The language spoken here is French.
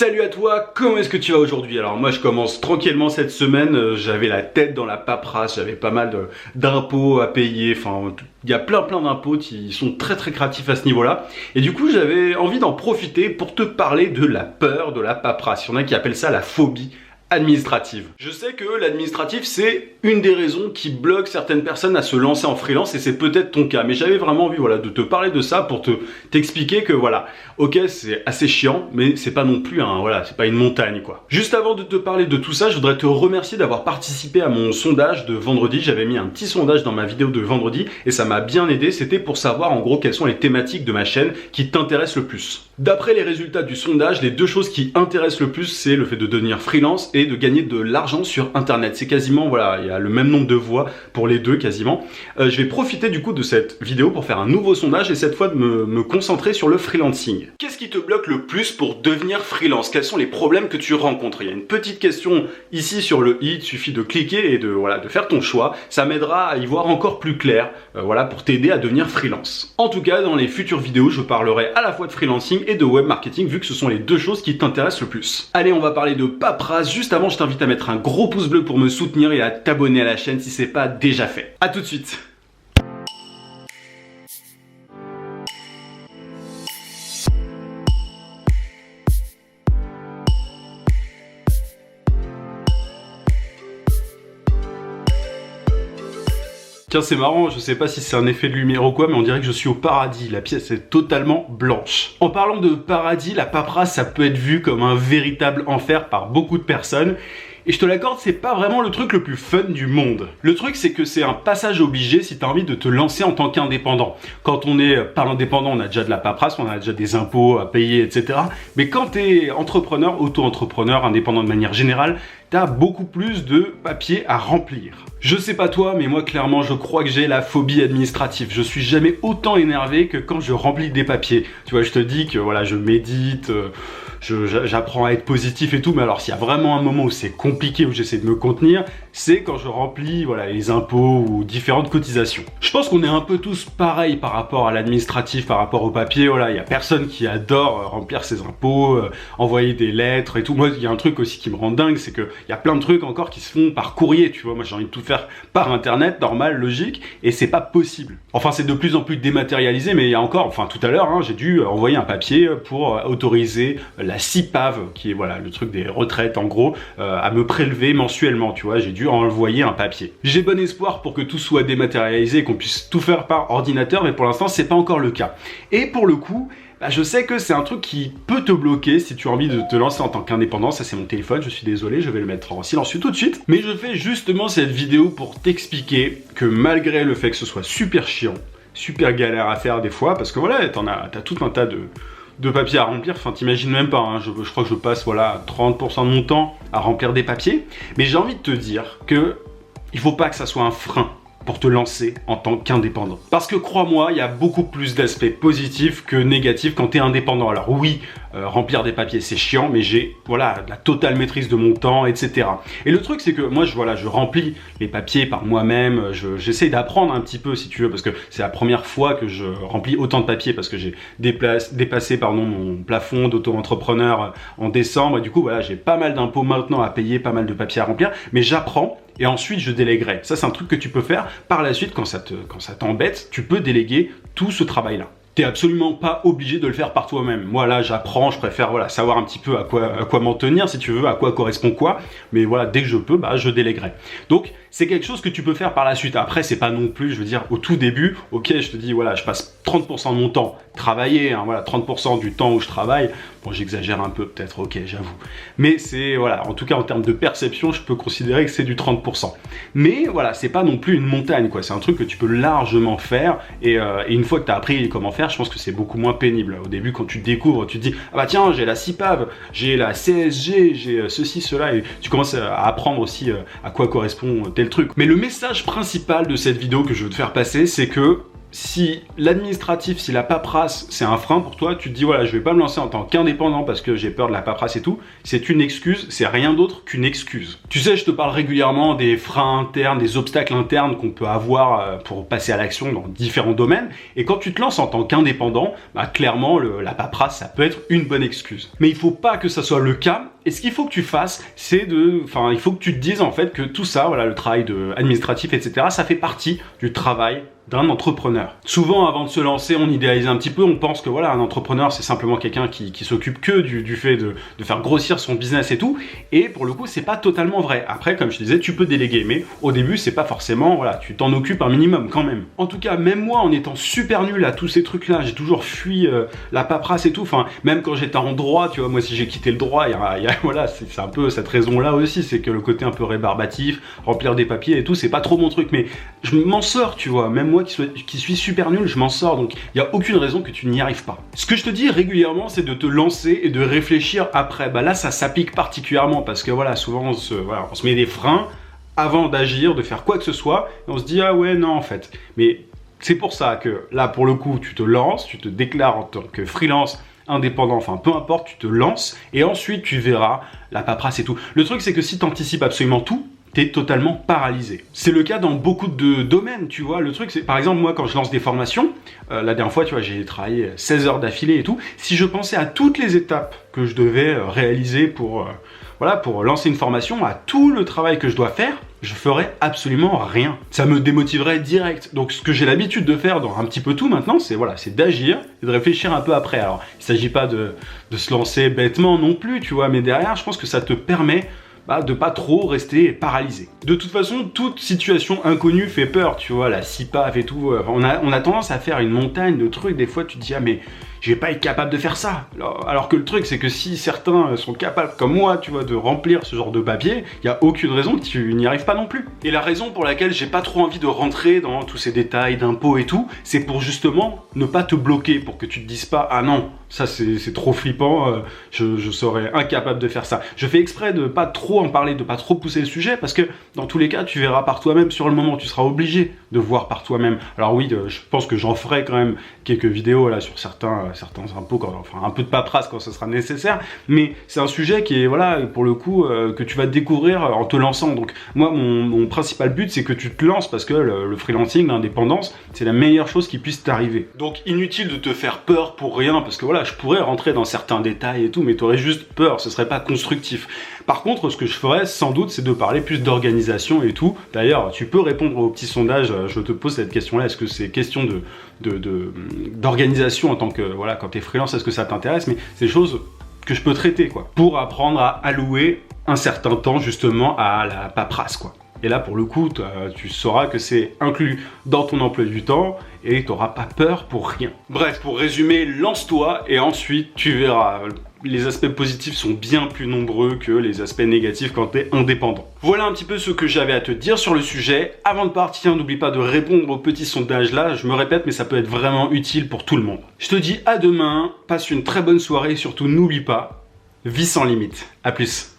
Salut à toi, comment est-ce que tu vas aujourd'hui? Alors moi je commence tranquillement cette semaine, j'avais la tête dans la paperasse, j'avais pas mal d'impôts à payer, enfin il y a plein d'impôts qui sont très créatifs à ce niveau-là. Et du coup j'avais envie d'en profiter pour te parler de la peur de la paperasse. Il y en a qui appellent ça la phobie administrative. Je sais que l'administratif c'est une des raisons qui bloque certaines personnes à se lancer en freelance et c'est peut-être ton cas, mais j'avais vraiment envie de te parler de ça pour t'expliquer que voilà, ok c'est assez chiant mais c'est pas non plus c'est pas une montagne quoi. Juste avant de te parler de tout ça, je voudrais te remercier d'avoir participé à mon sondage de vendredi. J'avais mis un petit sondage dans ma vidéo de vendredi et ça m'a bien aidé, c'était pour savoir en gros quelles sont les thématiques de ma chaîne qui t'intéressent le plus. D'après les résultats du sondage, les deux choses qui intéressent le plus c'est le fait de devenir freelance et de gagner de l'argent sur internet. C'est quasiment, il y a le même nombre de voix pour les deux quasiment. Je vais profiter du coup de cette vidéo pour faire un nouveau sondage et cette fois de me concentrer sur le freelancing. Qu'est-ce qui te bloque le plus pour devenir freelance? Quels sont les problèmes que tu rencontres? Il y a une petite question ici sur le i, il suffit de cliquer et de faire ton choix. Ça m'aidera à y voir encore plus clair, pour t'aider à devenir freelance. En tout cas, dans les futures vidéos, je parlerai à la fois de freelancing et de web marketing vu que ce sont les deux choses qui t'intéressent le plus. Allez, on va parler de paperasse. Juste avant, je t'invite à mettre un gros pouce bleu pour me soutenir et à t'abonner à la chaîne si c'est pas déjà fait. A tout de suite. Tiens, c'est marrant, je sais pas si c'est un effet de lumière ou quoi, mais on dirait que je suis au paradis, la pièce est totalement blanche. En parlant de paradis, la paperasse, ça peut être vu comme un véritable enfer par beaucoup de personnes. Et je te l'accorde, c'est pas vraiment le truc le plus fun du monde. Le truc, c'est que c'est un passage obligé si tu as envie de te lancer en tant qu'indépendant. Quand on n'est pas indépendant, on a déjà de la paperasse, on a déjà des impôts à payer, etc. Mais quand tu es entrepreneur, auto-entrepreneur, indépendant de manière générale, tu as beaucoup plus de papiers à remplir. Je sais pas toi, mais moi clairement, je crois que j'ai la phobie administrative. Je suis jamais autant énervé que quand je remplis des papiers. Tu vois, je te dis que je médite, j'apprends à être positif et tout, mais alors s'il y a vraiment un moment où c'est compliqué, où j'essaie de me contenir, c'est quand je remplis les impôts ou différentes cotisations. Je pense qu'on est un peu tous pareils par rapport à l'administratif, par rapport au papier. Il y a personne qui adore remplir ses impôts, envoyer des lettres et tout. Moi, il y a un truc aussi qui me rend dingue, c'est que il y a plein de trucs encore qui se font par courrier, tu vois. Moi, j'ai envie de tout faire par internet, normal, logique, et c'est pas possible. Enfin, c'est de plus en plus dématérialisé, mais il y a encore, tout à l'heure, j'ai dû envoyer un papier pour autoriser la CIPAV, qui est le truc des retraites en gros, à me prélever mensuellement, tu vois. J'ai dû envoyer un papier. J'ai bon espoir pour que tout soit dématérialisé et qu'on puisse tout faire par ordinateur, mais pour l'instant, c'est pas encore le cas. Et pour le coup, je sais que c'est un truc qui peut te bloquer si tu as envie de te lancer en tant qu'indépendant. Ça, c'est mon téléphone, je suis désolé, je vais le mettre en silencieux tout de suite. Mais je fais justement cette vidéo pour t'expliquer que malgré le fait que ce soit super chiant, super galère à faire des fois, parce que t'as tout un tas de papiers à remplir, t'imagines même pas, je crois que je passe 30% de mon temps à remplir des papiers, mais j'ai envie de te dire que il faut pas que ça soit un frein pour te lancer en tant qu'indépendant. Parce que crois-moi, il y a beaucoup plus d'aspects positifs que négatifs quand tu es indépendant. Alors oui, remplir des papiers c'est chiant, mais j'ai la totale maîtrise de mon temps, etc. Et le truc c'est que moi je remplis les papiers par moi-même, j'essaie d'apprendre un petit peu si tu veux, parce que c'est la première fois que je remplis autant de papiers, parce que j'ai dépassé mon plafond d'auto-entrepreneur en décembre, et du coup j'ai pas mal d'impôts maintenant à payer, pas mal de papiers à remplir, mais j'apprends. Et ensuite, je déléguerai. Ça, c'est un truc que tu peux faire par la suite quand ça t'embête. Tu peux déléguer tout ce travail-là. T'es absolument pas obligé de le faire par toi-même. Moi, là, j'apprends, je préfère savoir un petit peu à quoi m'en tenir, si tu veux, à quoi correspond quoi. Mais dès que je peux, je déléguerai. Donc, c'est quelque chose que tu peux faire par la suite. Après, c'est pas non plus, je veux dire, au tout début, ok, je te dis, je passe 30% de mon temps travailler, 30% du temps où je travaille. Bon, j'exagère un peu, peut-être, ok, j'avoue. Mais c'est, en tout cas, en termes de perception, je peux considérer que c'est du 30%. Mais c'est pas non plus une montagne, quoi. C'est un truc que tu peux largement faire. Et une fois que tu as appris comment faire, je pense que c'est beaucoup moins pénible. Au début, quand tu découvres, tu te dis, ah bah tiens, j'ai la CIPAV, j'ai la CSG, j'ai ceci, cela, et tu commences à apprendre aussi à quoi correspond tel truc. Mais le message principal de cette vidéo que je veux te faire passer, c'est que si l'administratif, si la paperasse, c'est un frein pour toi, tu te dis voilà, je vais pas me lancer en tant qu'indépendant parce que j'ai peur de la paperasse et tout, c'est une excuse, c'est rien d'autre qu'une excuse. Tu sais, je te parle régulièrement des freins internes, des obstacles internes qu'on peut avoir pour passer à l'action dans différents domaines, et quand tu te lances en tant qu'indépendant, bah clairement, la paperasse, ça peut être une bonne excuse. Mais il faut pas que ça soit le cas, et ce qu'il faut que tu fasses, c'est il faut que tu te dises en fait que tout ça, voilà, le travail administratif, etc., ça fait partie du travail d'un entrepreneur. Souvent, avant de se lancer, on idéalise un petit peu, on pense que voilà, un entrepreneur, c'est simplement quelqu'un qui s'occupe que du fait de faire grossir son business et tout, et pour le coup, c'est pas totalement vrai. Après, comme je te disais, tu peux déléguer, mais au début, c'est pas forcément, voilà, tu t'en occupes un minimum quand même. En tout cas, même moi, en étant super nul à tous ces trucs-là, j'ai toujours fui la paperasse et tout, enfin, même quand j'étais en droit, tu vois, moi, si j'ai quitté le droit, voilà, c'est un peu cette raison-là aussi, c'est que le côté un peu rébarbatif, remplir des papiers et tout, c'est pas trop mon truc, mais je m'en sors, tu vois, même moi qui suis super nul, je m'en sors, donc il n'y a aucune raison que tu n'y arrives pas. Ce que je te dis régulièrement, c'est de te lancer et de réfléchir après. Bah là, ça s'applique particulièrement parce que voilà, souvent on se met des freins avant d'agir, de faire quoi que ce soit, et on se dit ah ouais, non en fait. Mais c'est pour ça que là, pour le coup, tu te lances, tu te déclares en tant que freelance, indépendant, enfin peu importe, tu te lances et ensuite tu verras la paperasse et tout. Le truc, c'est que si tu anticipes absolument tout, t'es totalement paralysé. C'est le cas dans beaucoup de domaines, tu vois. Le truc, c'est, par exemple, moi, quand je lance des formations, la dernière fois, tu vois, j'ai travaillé 16 heures d'affilée et tout. Si je pensais à toutes les étapes que je devais réaliser pour lancer une formation, à tout le travail que je dois faire, je ferais absolument rien. Ça me démotiverait direct. Donc, ce que j'ai l'habitude de faire dans un petit peu tout maintenant, c'est d'agir et de réfléchir un peu après. Alors, il s'agit pas de se lancer bêtement non plus, tu vois, mais derrière, je pense que ça te permet de pas trop rester paralysé. De toute façon, toute situation inconnue fait peur, tu vois, la CIPAF et tout, on a tendance à faire une montagne de trucs, des fois tu te dis, ah mais je vais pas être capable de faire ça. Alors que le truc, c'est que si certains sont capables, comme moi, tu vois, de remplir ce genre de papier, il n'y a aucune raison que tu n'y arrives pas non plus. Et la raison pour laquelle j'ai pas trop envie de rentrer dans tous ces détails d'impôts et tout, c'est pour justement ne pas te bloquer, pour que tu te dises pas, ah non, ça c'est trop flippant, je serais incapable de faire ça. Je fais exprès de pas trop en parler, de pas trop pousser le sujet, parce que dans tous les cas, tu verras par toi-même sur le moment, tu seras obligé de voir par toi-même. Alors oui, je pense que j'en ferai quand même quelques vidéos là sur certains impôts, un peu de paperasse quand ce sera nécessaire, mais c'est un sujet qui est, voilà, pour le coup, que tu vas découvrir en te lançant. Donc moi, mon principal but, c'est que tu te lances, parce que le freelancing, l'indépendance, c'est la meilleure chose qui puisse t'arriver. Donc inutile de te faire peur pour rien, parce que voilà, je pourrais rentrer dans certains détails et tout, mais tu aurais juste peur, ce serait pas constructif. Par contre, ce que je ferais sans doute, c'est de parler plus d'organisation et tout. D'ailleurs, tu peux répondre au petit sondage, je te pose cette question-là, est-ce que c'est question d'organisation en tant que, voilà, quand tu es freelance, est-ce que ça t'intéresse? Mais c'est des choses que je peux traiter, quoi, pour apprendre à allouer un certain temps justement à la paperasse, quoi. Et là, pour le coup, tu sauras que c'est inclus dans ton emploi du temps et tu n'auras pas peur pour rien. Bref, pour résumer, lance-toi et ensuite tu verras. Les aspects positifs sont bien plus nombreux que les aspects négatifs quand tu es indépendant. Voilà un petit peu ce que j'avais à te dire sur le sujet. Avant de partir, n'oublie pas de répondre au petit sondage là. Je me répète, mais ça peut être vraiment utile pour tout le monde. Je te dis à demain, passe une très bonne soirée et surtout n'oublie pas, vis sans limite. À plus.